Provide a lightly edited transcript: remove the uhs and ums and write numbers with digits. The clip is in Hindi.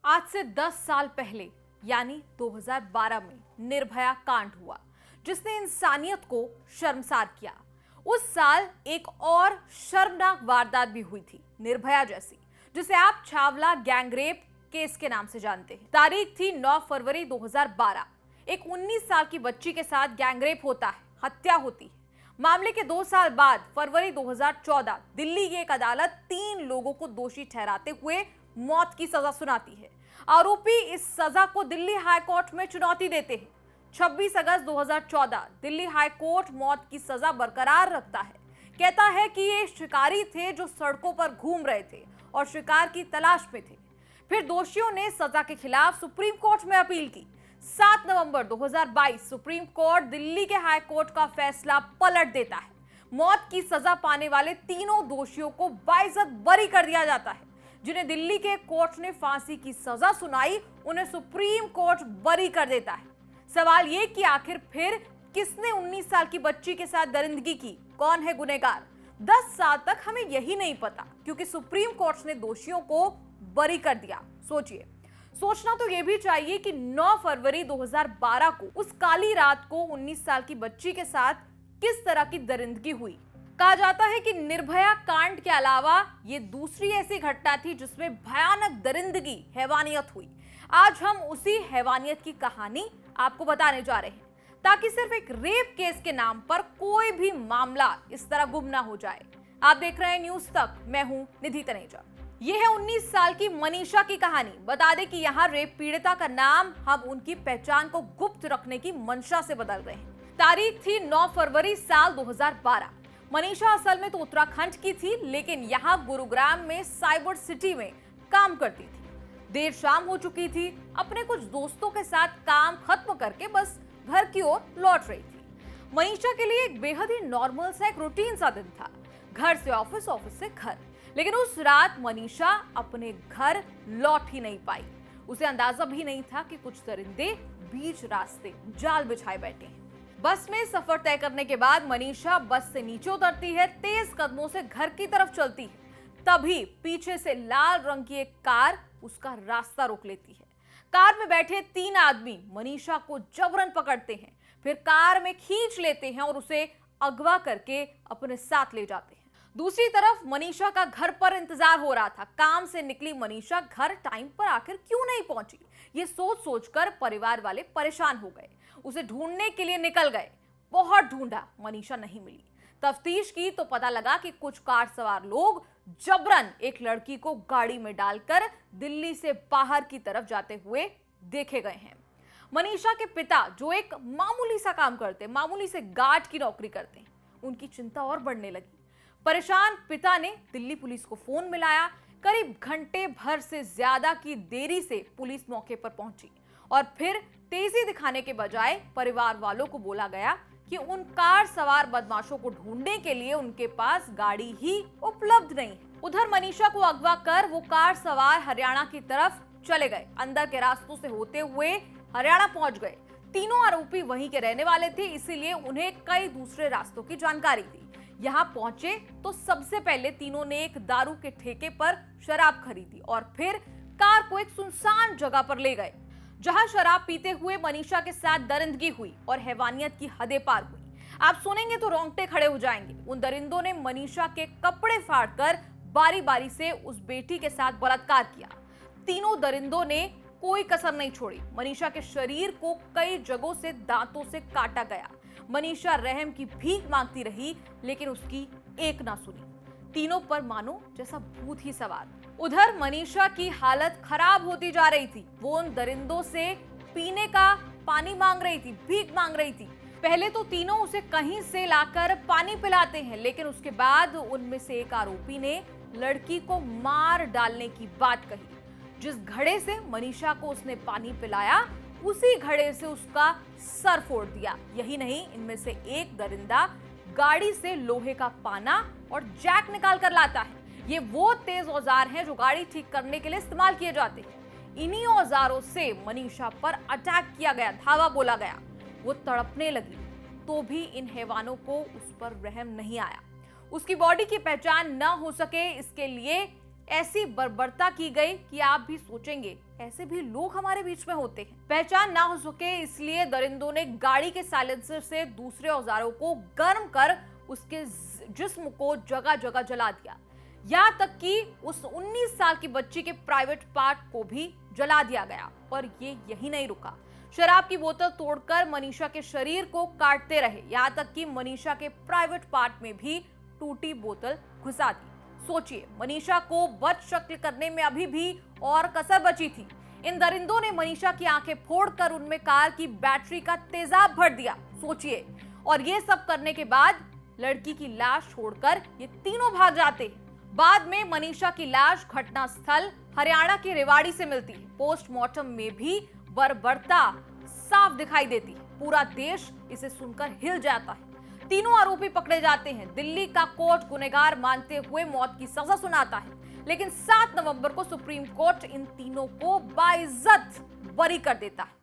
आज से 10 साल पहले यानी 2012 में निर्भया कांड हुआ जिसने इंसानियत को शर्मसार किया। उस साल एक और शर्मनाक वारदात भी हुई थी, निर्भया जैसी, जिसे आप छावला गैंगरेप केस के नाम से जानते हैं। तारीख थी 9 फरवरी 2012। एक 19 साल की बच्ची के साथ गैंगरेप होता है, हत्या होती है। मामले के 2 साल बाद फरवरी 2014 दिल्ली की एक अदालत 3 लोगों को दोषी ठहराते हुए मौत की सजा सुनाती है। आरोपी इस सजा को दिल्ली हाई कोर्ट में चुनौती देते हैं। 26 अगस्त 2014 दिल्ली हाई कोर्ट मौत की सजा बरकरार रखता है। कहता है कि ये शिकारी थे जो सड़कों पर घूम रहे थे और शिकार की तलाश में थे। फिर दोषियों ने सजा के खिलाफ सुप्रीम कोर्ट में अपील की। 7 नवंबर 2022 सुप्रीम कोर्ट दिल्ली के हाई कोर्ट का फैसला पलट देता है। मौत की सजा पाने वाले तीनों दोषियों को बाइज्जत बरी कर दिया जाता है। जिन्हें दिल्ली के कोर्ट ने फांसी की सजा सुनाई, उन्हें सुप्रीम कोर्ट बरी कर देता है। सवाल ये कि आखिर फिर किसने 19 साल की बच्ची के साथ दरिंदगी की, कौन है गुनहगार? 10 साल तक हमें यही नहीं पता, क्योंकि सुप्रीम कोर्ट ने दोषियों को बरी कर दिया। सोचिए, सोचना तो यह भी चाहिए कि 9 फरवरी 2012 को उस काली रात को 19 साल की बच्ची के साथ किस तरह की दरिंदगी हुई। कहा जाता है कि निर्भया कांड के अलावा ये दूसरी ऐसी घटना थी जिसमें भयानक दरिंदगी, हैवानियत हुई। आज हम उसी हैवानियत की कहानी आपको बताने जा रहे हैं, ताकि सिर्फ एक रेप केस के नाम पर कोई भी मामला इस तरह गुम ना हो जाए। आप देख रहे हैं न्यूज तक, मैं हूं निधि तनेजा। यह है 19 साल की मनीषा की कहानी। बता दें कि यहाँ रेप पीड़िता का नाम हम उनकी पहचान को गुप्त रखने की मंशा से बदल रहे हैं। तारीख थी 9 फरवरी साल 2012। मनीषा असल में तो उत्तराखंड की थी, लेकिन यहाँ गुरुग्राम में साइबर सिटी में काम करती थी। देर शाम हो चुकी थी। अपने कुछ दोस्तों के साथ काम खत्म करके बस घर की ओर लौट रही थी। मनीषा के लिए एक बेहद ही नॉर्मल सा एक रूटीन सा दिन था, घर से ऑफिस, ऑफिस से घर। लेकिन उस रात मनीषा अपने घर लौट ही नहीं पाई। उसे अंदाजा भी नहीं था कि कुछ दरिंदे बीच रास्ते जाल बिछाए बैठे हैं। बस में सफर तय करने के बाद मनीषा बस से नीचे उतरती है, तेज कदमों से घर की तरफ चलती है। तभी पीछे से लाल रंग की एक कार उसका रास्ता रोक लेती है। कार में बैठे 3 आदमी मनीषा को जबरन पकड़ते हैं, फिर कार में खींच लेते हैं और उसे अगवा करके अपने साथ ले जाते हैं। दूसरी तरफ मनीषा का घर पर इंतजार हो रहा था। काम से निकली मनीषा घर टाइम पर आखिर क्यों नहीं पहुंची, ये सोच सोचकर परिवार वाले परेशान हो गए। उसे ढूंढने के लिए निकल गए। बहुत ढूंढा, मनीषा नहीं मिली। तफ्तीश की तो पता लगा कि कुछ कार सवार लोग जबरन एक लड़की को गाड़ी में डालकर दिल्ली से बाहर की तरफ जाते हुए देखे गए हैं। मनीषा के पिता, जो एक मामूली सा काम करते, मामूली से गार्ड की नौकरी करते हैं, उनकी चिंता और बढ़ने लगी। परेशान पिता ने दिल्ली पुलिस को फोन मिलाया। करीब घंटे भर से ज्यादा की देरी से पुलिस मौके पर पहुंची और फिर तेजी दिखाने के बजाय परिवार वालों को बोला गया कि उन कार सवार बदमाशों को ढूंढने के लिए उनके पास गाड़ी ही उपलब्ध नहीं है। उधर मनीषा को अगवा कर वो कार सवार हरियाणा की तरफ चले गए। अंदर के रास्तों से होते हुए हरियाणा पहुंच गए। तीनों आरोपी वहीं के रहने वाले थे, इसीलिए उन्हें कई दूसरे रास्तों की जानकारी थी। यहाँ पहुंचे तो सबसे पहले तीनों ने एक दारू के ठेके पर शराब खरीदी और फिर कार को एक सुनसान जगह पर ले गए, जहां शराब पीते हुए मनीषा के साथ दरिंदगी हुई और हैवानियत की हदें पार हुई। आप सुनेंगे तो रोंगटे खड़े हो जाएंगे। उन दरिंदों ने मनीषा के कपड़े फाड़कर बारी बारी से उस बेटी के साथ बलात्कार किया। तीनों दरिंदों ने कोई कसर नहीं छोड़ी। मनीषा के शरीर को कई जगहों से दांतों से काटा गया। मनीषा रहम की भीख मांगती रही, लेकिन उसकी एक ना सुनी। तीनों पर मानो जैसा भूत ही सवार। उधर मनीषा की हालत खराब होती जा रही थी। वो उन दरिंदों से पीने का पानी मांग रही थी, भीख मांग रही थी। पहले तो तीनों उसे कहीं से लाकर पानी पिलाते हैं, लेकिन उसके बाद उनमें से एक आरोपी ने लड़की को मार डालने की बात कही। जिस घड़े से मनीषा को उसने पानी पिलाया, उसी घड़े से उसका सर फोड़ दिया। यही नहीं, इनमें से एक दरिंदा गाड़ी से लोहे का पाना और जैक निकाल कर लाता है। ये वो तेज औजार हैं जो गाड़ी ठीक करने के लिए इस्तेमाल किए जाते हैं। इन्हीं औजारों से मनीषा पर अटैक किया गया, धावा बोला गया। वो तड़पने लगी, तो भी इन हैवानों को उस पर रहम नहीं आया। उसकी बॉडी की पहचान न हो सके, इसके लिए ऐसी बर्बरता की गई कि आप भी सोचेंगे ऐसे भी लोग हमारे बीच में होते हैं। पहचान ना हो सके इसलिए दरिंदों ने गाड़ी के साइलेंसर से दूसरे औजारों को गर्म कर उसके जिस्म को जगह जगह जला दिया। यहाँ तक कि उस 19 साल की बच्ची के प्राइवेट पार्ट को भी जला दिया गया। और ये यही नहीं रुका, शराब की बोतल तोड़कर मनीषा के शरीर को काटते रहे। यहाँ तक कि मनीषा के प्राइवेट पार्ट में भी टूटी बोतल घुसा दी। सोचिए, मनीषा को बदशक्ल करने में अभी भी और कसर बची थी। इन दरिंदों ने मनीषा की आंखें फोड़कर उनमें कार की बैटरी का तेजाब भर दिया। सोचिए, और ये सब करने के बाद लड़की की लाश छोड़कर ये तीनों भाग जाते हैं। बाद में मनीषा की लाश घटनास्थल हरियाणा के रेवाड़ी से मिलती है। पोस्टमार्टम में भी बर्बरता साफ दिखाई देती है। पूरा देश इसे सुनकर हिल जाता है। तीनों आरोपी पकड़े जाते हैं। दिल्ली का कोर्ट गुनहगार मानते हुए मौत की सजा सुनाता है, लेकिन 7 नवंबर को सुप्रीम कोर्ट इन तीनों को बाइज्जत बरी कर देता है।